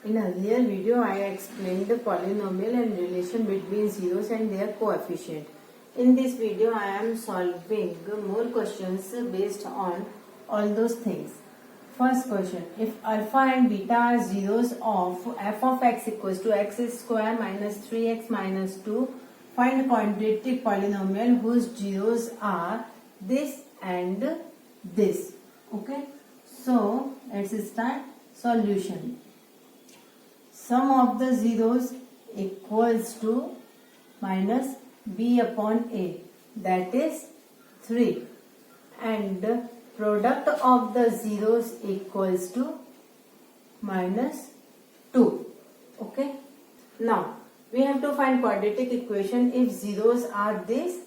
In earlier video, I explained the polynomial and relation between zeros and their coefficient. In this video, I am solving more questions based on all those things. First question, if alpha and beta are zeros of f of x equals to x square minus 3x minus 2, find quadratic polynomial whose zeros are this and this. Okay, so let's start solution. Sum of the zeros equals to minus b upon a, that is 3, and product of the zeros equals to minus 2. Okay, now we have to find quadratic equation if zeros are this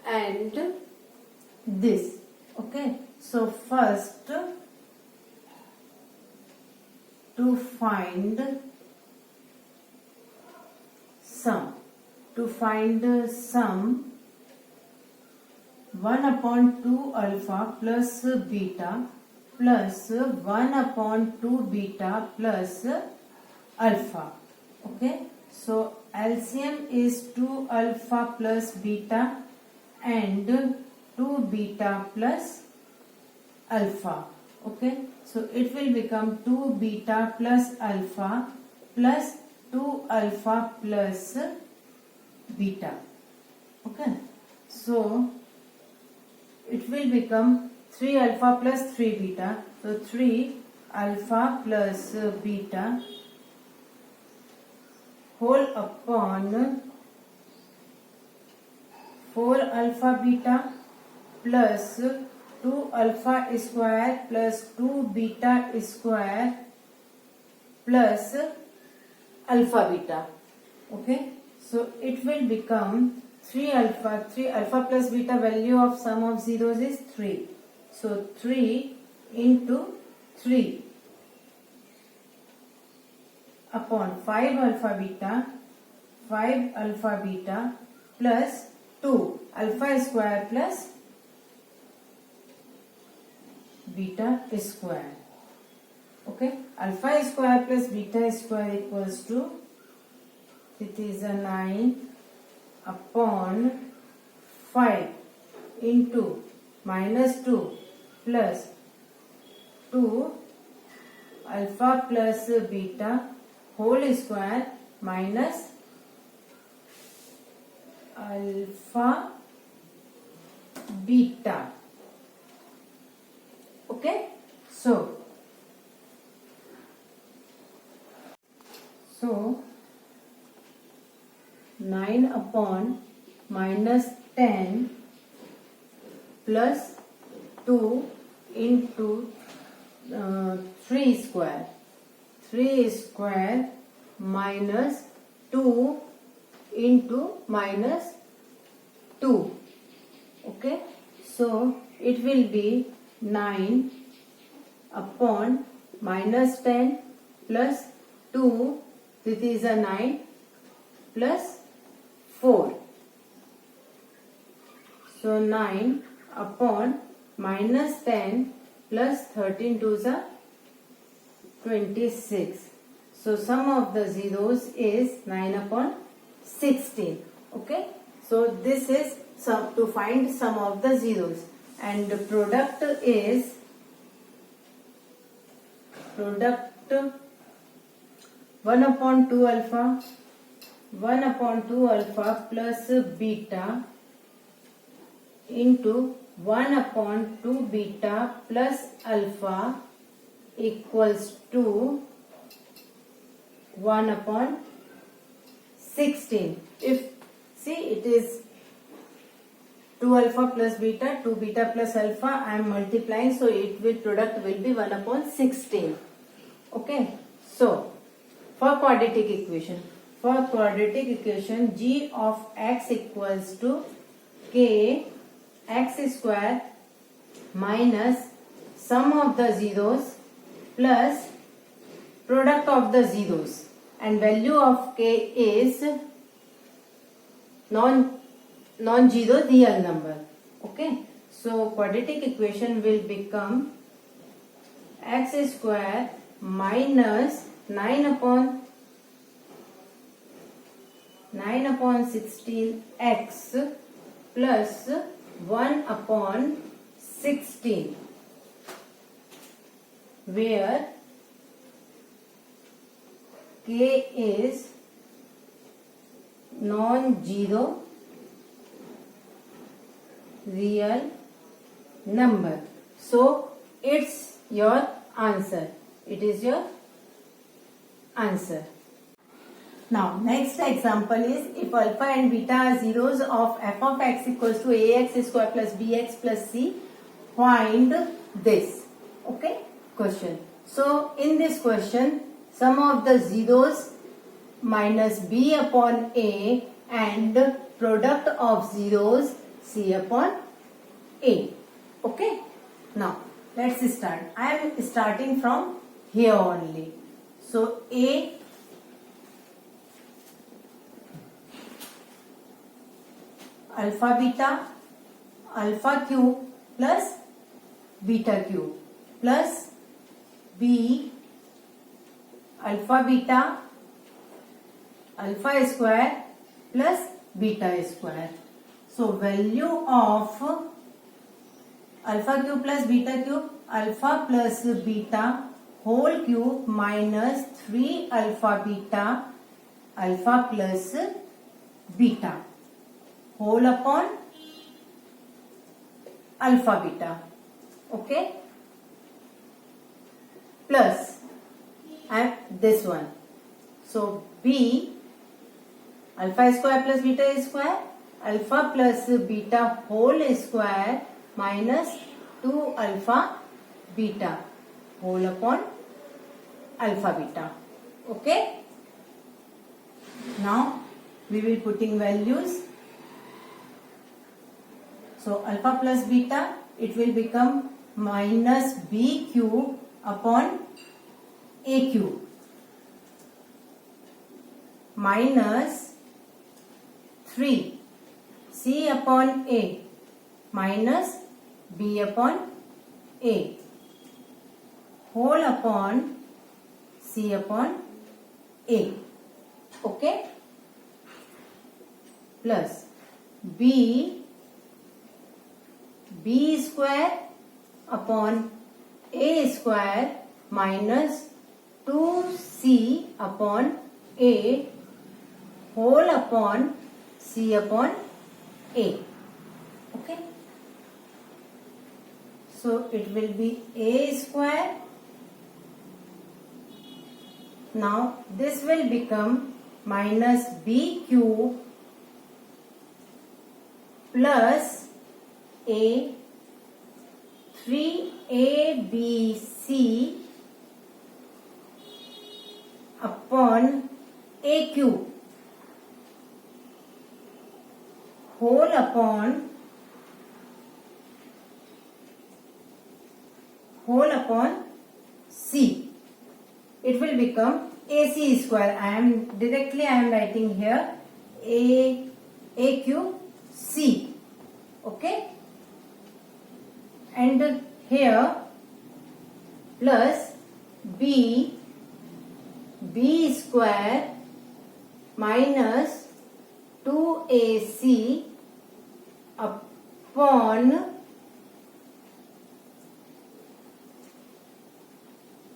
and this. Okay, so first to find sum. To find the sum, 1 upon 2 alpha plus beta plus 1 upon 2 beta plus alpha. Okay, so LCM is 2 alpha plus beta and 2 beta plus alpha. Okay, so it will become 2 beta plus alpha plus 2 alpha plus beta. Okay, so it will become 3 alpha plus 3 beta. So 3 alpha plus beta whole upon 4 alpha beta plus 2 alpha square plus 2 beta square plus alpha beta. Okay, so it will become 3 alpha plus beta, value of sum of zeros is 3. So 3 into 3 upon 5 alpha beta plus 2 alpha square plus beta square. Okay, alpha square plus beta square equals to, it is a 9 upon 5 into minus 2 plus 2 alpha plus beta whole square minus alpha beta. Okay, so 9 upon minus 10 plus 2 into 3 square. 3 square minus 2 into minus 2. Okay, so it will be 9 upon minus 10 plus 2, this is a 9 plus 4. So 9 upon minus 10 plus 13 to the 26. So sum of the zeros is 9 upon 16. Okay, so this is sum to find sum of the zeros, and the product is 1 upon 2 alpha plus beta into 1 upon 2 beta plus alpha equals to 1 upon 16. If see, it is 2 alpha plus beta, 2 beta plus alpha, I am multiplying, so it will product will be 1 upon 16. Okay, so for quadratic equation, g of x equals to k x square minus sum of the zeros plus product of the zeros, and value of k is non-zero real number. Okay, so quadratic equation will become x square minus 9 upon 16x plus 1 upon 16, where k is non-zero real number. So it's your answer. It is your answer. Now next example is, if alpha and beta are zeros of f of x equals to ax square plus bx plus c, find this. Okay, question. So in this question, sum of the zeros minus b upon a and product of zeros c upon a. Okay, now let's start. I am starting from here only. So a alpha cube plus beta cube plus b alpha square plus beta square. So value of alpha cube plus beta cube, alpha plus beta whole cube minus 3 alpha plus beta whole upon alpha beta. Okay, plus and this one. So b alpha square plus beta square, alpha plus beta whole square minus 2 alpha beta whole upon alpha beta. Okay, now we will putting values. So alpha plus beta, it will become minus b cube upon a cube minus 3 c upon a minus b upon a whole upon c upon a. Okay, plus b square upon a square minus 2c upon a whole upon c upon a. Okay, so it will be a square. Now this will become minus b cube plus a 3abc upon a cube whole upon c. It will become ac square. I am writing here a cube c. Okay, and here plus b square minus 2ac upon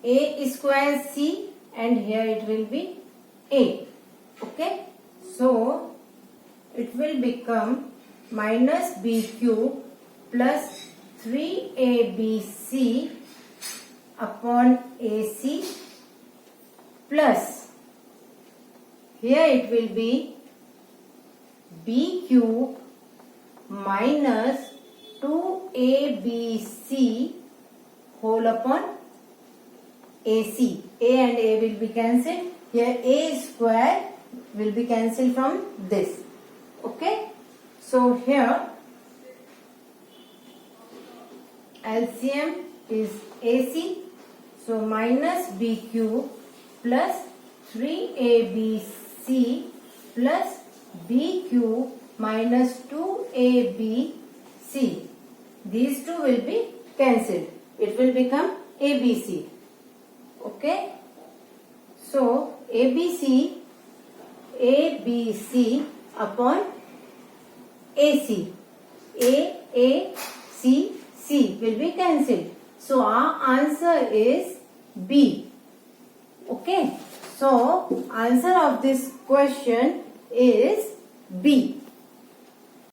a square c, and here it will be a. Okay, so it will become minus b cube plus 3abc upon ac plus, here it will be b cube minus 2abc whole upon ac. A and a will be cancelled. Here a square will be cancelled from this. Okay, so here LCM is AC. So minus b cube plus 3abc plus b cube minus 2abc. These two will be cancelled. It will become ABC. Okay. So ABC upon AC. C will be cancelled. So our answer is B. Okay. So answer of this question is B.